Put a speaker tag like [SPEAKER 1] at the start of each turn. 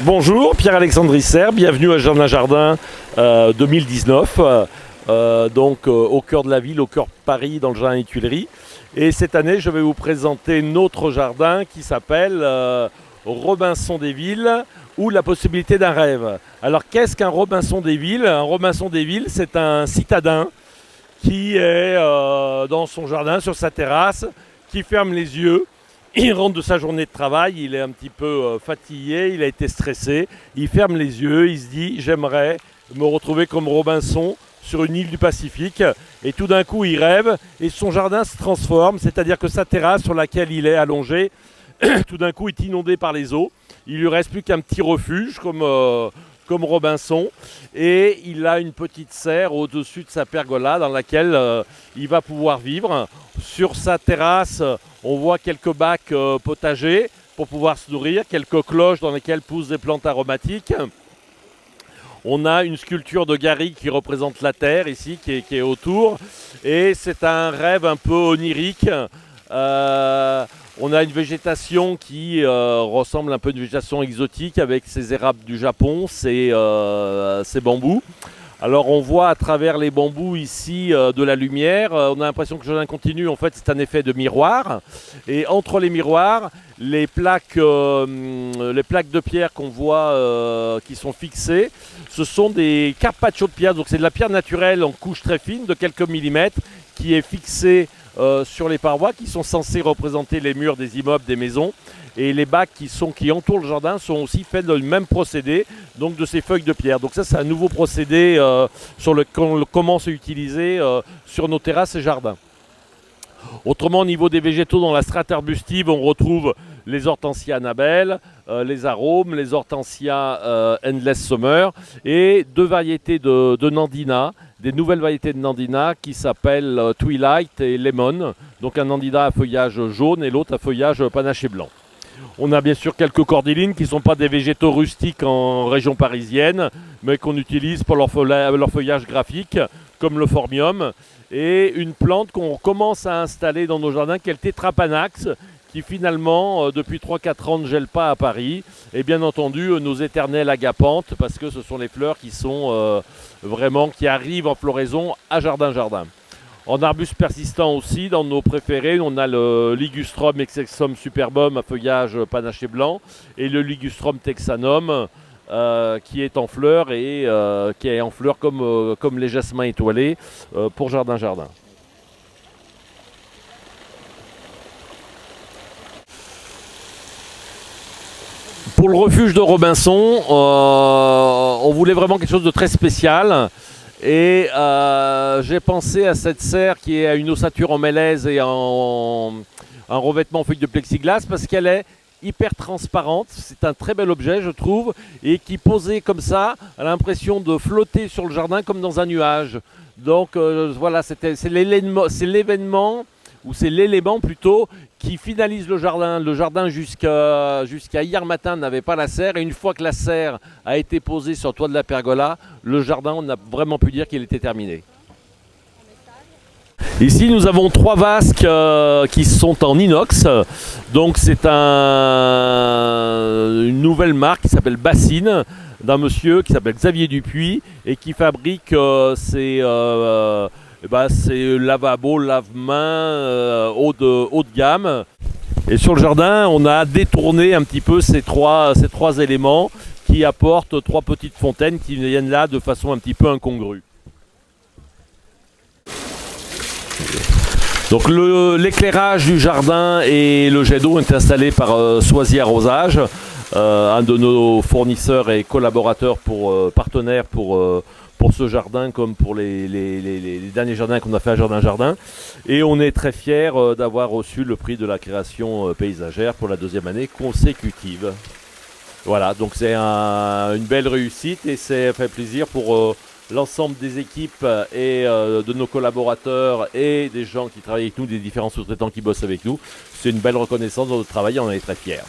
[SPEAKER 1] Bonjour, Pierre-Alexandre Isser, bienvenue à Jardin Jardin 2019, au cœur de la ville, au cœur de Paris, dans le jardin des Tuileries. Et cette année, je vais vous présenter notre jardin qui s'appelle Robinson-des-Villes ou la possibilité d'un rêve. Alors qu'est-ce qu'un Robinson-des-Villes? Un Robinson-des-Villes, c'est un citadin qui est dans son jardin, sur sa terrasse, qui ferme les yeux. Il rentre de sa journée de travail, il est un petit peu fatigué, il a été stressé, il ferme les yeux, il se dit « j'aimerais me retrouver comme Robinson sur une île du Pacifique ». Et tout d'un coup, il rêve et son jardin se transforme, c'est-à-dire que sa terrasse sur laquelle il est allongé, tout d'un coup est inondée par les eaux. Il lui reste plus qu'un petit refuge comme Robinson, et il a une petite serre au-dessus de sa pergola dans laquelle il va pouvoir vivre. Sur sa terrasse, on voit quelques bacs potagers pour pouvoir se nourrir, quelques cloches dans lesquelles poussent des plantes aromatiques. On a une sculpture de Gary qui représente la terre ici, qui est autour, et c'est un rêve un peu onirique. On a une végétation qui ressemble un peu à une végétation exotique avec ces érables du Japon, ces bambous. Alors on voit à travers les bambous ici de la lumière, on a l'impression que le jardin continue, en fait c'est un effet de miroir. Et entre les miroirs, les plaques de pierre qu'on voit qui sont fixées, ce sont des carpaccio de pierre, donc c'est de la pierre naturelle en couche très fine de quelques millimètres qui est fixée sur les parois qui sont censées représenter les murs des immeubles, des maisons. Et les bacs qui entourent le jardin sont aussi faits du même procédé, donc de ces feuilles de pierre. Donc ça, c'est un nouveau procédé qu'on commence à utiliser sur nos terrasses et jardins. Autrement, au niveau des végétaux, dans la strate arbustive, on retrouve les hortensias Annabelle, les arômes, les hortensias Endless Summer et deux variétés de Nandina, des nouvelles variétés de Nandina qui s'appellent Twilight et Lemon. Donc un Nandina à feuillage jaune et l'autre à feuillage panaché blanc. On a bien sûr quelques cordylines qui ne sont pas des végétaux rustiques en région parisienne, mais qu'on utilise pour leur feuillage graphique, comme le phormium. Et une plante qu'on commence à installer dans nos jardins, qui est le tétrapanax, qui finalement, depuis 3-4 ans, ne gèle pas à Paris. Et bien entendu, nos éternelles agapantes, parce que ce sont les fleurs qui sont qui arrivent en floraison à Jardin-Jardin. En arbuste persistant aussi, dans nos préférés, on a le Ligustrum Exexum Superbum à feuillage panaché blanc et le Ligustrum Texanum qui est en fleurs et qui est en fleurs comme les jasmins étoilés pour Jardin-Jardin. Pour le refuge de Robinson, on voulait vraiment quelque chose de très spécial. Et j'ai pensé à cette serre qui est à une ossature en mélèze et un revêtement en feuille de plexiglas parce qu'elle est hyper transparente. C'est un très bel objet, je trouve, et qui posé comme ça a l'impression de flotter sur le jardin comme dans un nuage. Donc voilà, c'est l'événement, ou c'est l'élément plutôt, qui finalise le jardin. Le jardin jusqu'à hier matin n'avait pas la serre, et une fois que la serre a été posée sur le toit de la pergola, le jardin, on a vraiment pu dire qu'il était terminé. Ici, nous avons 3 vasques qui sont en inox. Donc c'est une nouvelle marque qui s'appelle Bassine, d'un monsieur qui s'appelle Xavier Dupuis et qui fabrique ces lavabo, lave-mains haut de gamme. Et sur le jardin, on a détourné un petit peu ces trois éléments qui apportent 3 petites fontaines qui viennent là de façon un petit peu incongrue. Donc l'éclairage du jardin et le jet d'eau est installé par Soisy Arrosage, un de nos fournisseurs et collaborateurs partenaires pour ce jardin comme pour les derniers jardins qu'on a fait à Jardin-Jardin. Et on est très fiers d'avoir reçu le prix de la création paysagère pour la 2e année consécutive. Voilà, donc c'est une belle réussite et ça fait plaisir pour l'ensemble des équipes et de nos collaborateurs et des gens qui travaillent avec nous, des différents sous-traitants qui bossent avec nous. C'est une belle reconnaissance de notre travail, on en est très fiers.